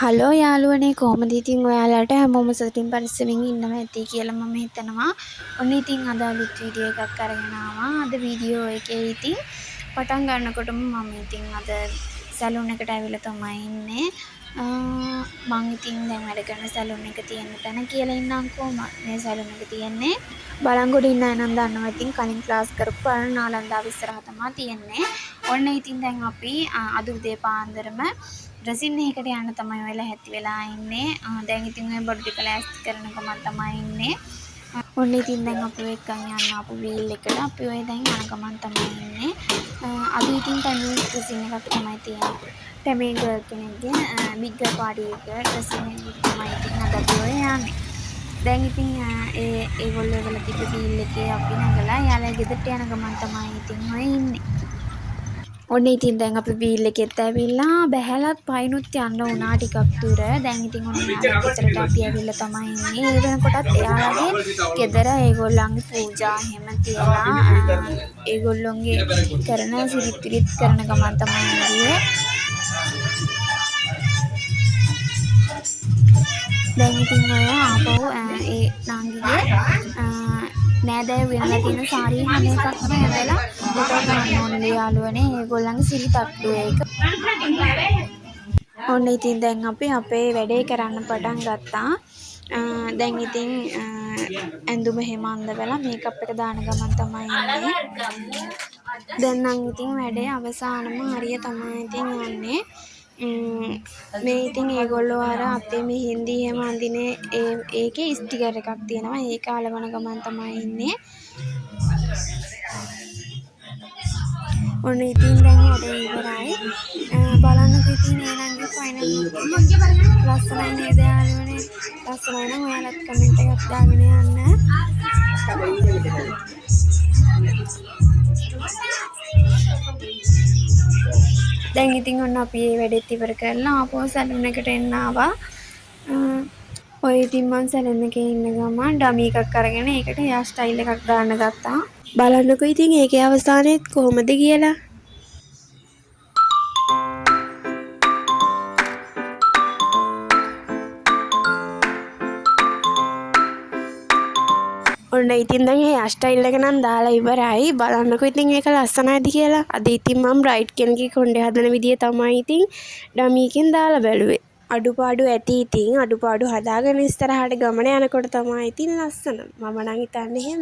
Hello යාළුවනේ කොහමද ඉතින් ඔයාලට හැමෝම සතුටින් පරිස්සමින් ඉන්නවා ඇති කියලා මම හිතනවා. ඔන්න ඉතින් අද අලුත් වීඩියෝ එකක් අරගෙන ආවා. අද වීඩියෝ එකේ ඉතින් පටන් ගන්නකොටම මම ඉතින් අද සැලූන් එකට ඇවිල්ලා තමයි ඉන්නේ. මම ඉතින් දැන් වැඩ කරන සැලූන් එක තියෙන තැන කියලා ඉන්නම්කෝ. මේ සැලූන් එක තියෙන්නේ බලංගොඩ ඉන්න අය නම් දන්නවා. ඉතින් කලින් ක්ලාස් කරපු අය නාලන්දාව ඉස්සරහ තමයි තියෙන්නේ. ඔන්න ඉතින් දැන් අපි අද උදේ පාන්දරම ඩ්‍රෙසින් එකකට යන්න තමයි වෙලා හැටි වෙලා ඉන්නේ. දැන් ඉතින් ඔය බඩු ටික ලෑස්ති කරන ගමන් තමයි ඉන්නේ. ඔන්න ඉතින් දැන් අපි එක්කන් යන්න ආපු වීල් එකට අපි ඔය දැන් යන ගමන් තමයි ඉන්නේ. අද ඉතින් තනියම ඩ්‍රෙසින් එකක් තමයි තියෙන්නේ. ටැමේ ගර්ල් කෙනෙක්ගේ බිග් පාටි එක ඩ්‍රෙසින් එකක් තමයි ඉතින් අද අපි ඔය යන්නේ. දැන් ඉතින් ඒගොල්ලෝ වල තිබ්බ වීල් එකේ අපි නැගලා යාළුවා ගෙදරට යන ගමන් තමයි ඉතින් ඔය ඉන්නේ. ඔන්න ඉතින් දැන් අපි වීල් එකෙත් ඇවිල්ලා බැහැලත් පයින්ුත් යන්න වුණා ටිකක් දුර. දැන් ඉතින් ඔන්න යාළුවා ගෙදරට අපි ඇවිල්ලා තමයි ඉන්නේ. ඒ වෙනකොටත් එයාලගේ ගෙදර ඒගොල්ලන්ගේ පූජා එහෙම තියලා ඒගොල්ලොන්ගේ කරන සිරිත් කරන ගමන් තමයි ඉන්නේ. දැන් ඉතින් ඔය ආපහු ඒ නාංගිගේ නෑදෑයෝ වෙනලා තියෙන සාරිය හැම එකක්ම ඇඳලා ෆොටෝ ගන්න ඕනේ යාළුවනේ. ඒගොල්ලන්ගේ සිරි තට්ටු ඒක. ඔන්න ඉතින් දැන් අපි අපේ වැඩේ කරන්න පටන් ගත්තා. දැන් ඉතින් ඇඳුම එහෙම අඳවලා මේකප් එක දාන ගමන් තමයි ඉන්නේ. දැන් නම් ඉතින් වැඩේ අවසානම හරිය තමයි ඉතින් යන්නේ. මේ ඉතින් ඒගොල්ලෝ අර අතේ මෙහින්දි එහෙම අඳිනේ ඒකේ ස්ටිකර් එකක් තියෙනවා. ඒක අලවන ගමන් තමයි ඉන්නේ. ඔන්න ඉතින් දැන් වැඩේ ඉවරයි. බලන්නකෝ ඉතින් නේනන්ගේ ෆයිනල් ලස්සනයි නේද යාළුවනේ? ලස්සනයි නම් ඔයාලත් කමෙන්ට් එකක් දාගෙන යන්න. දැන් ඉතින් ඔන්න අපි මේ වැඩේත් ඉවර කරලා ආපහු සැලූන් එකට එන්න ආවා. ඔය ඉතින් මං සැලූන් එකේ ඉන්න ගමන් ඩමි එකක් අරගෙන ඒකට හෙයාර් ස්ටයිල් එකක් දාන්න ගත්තා. බලන්නකෝ ඉතින් ඒකේ අවසානයේත් කොහොමද කියලා. ඔන්න ඉතින් දැන් හෙයාර් ස්ටයිල් එක නම් දාලා ඉවරයි. බලන්නකෝ ඉතින් ඒක ලස්සනයිද කියලා. අද ඉතින් මම බ්‍රයිඩ් කෙනෙක්ගේ කොණ්ඩේ හදන විදිය තමයි ඉතින් ඩමි එකෙන් දාලා බැලුවේ. අඩුපාඩු ඇති ඉතින් අඩුපාඩු හදාගෙන ඉස්සරහට ගමන යනකොට තමයි ඉතින් ලස්සන. මම නම් හිතන්නේ එහෙම.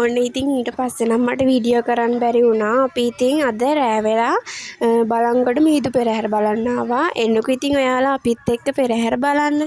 ඔන්න ඉතින් ඊට පස්සේ නම් මට වීඩියෝ කරන්න බැරි වුණා. අපි ඉතින් අද රෑ වෙලා බලංගොඩ මිහිඳු පෙරහැර බලන්න ආවා. එන්නකෝ ඉතින් ඔයාලා අපිත් එක්ක පෙරහැර බලන්න.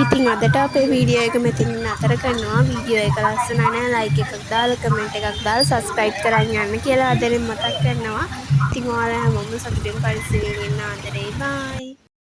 ඉතින් අදට අපේ වීඩියෝ එක මෙතින් නතර කරනවා. වීඩියෝ එක ලස්සන නැහැ, ලයික් එකක් දාලා කමෙන්ට් එකක් දාලා සබ්ස්ක්‍රයිබ් කරන් යන්න කියලා ආදරෙන් මතක් කරනවා. ඉතින් ඔයාලා හැමෝම සතුටින් පරිස්සමෙන් ඉන්න ආදරේ. බයි.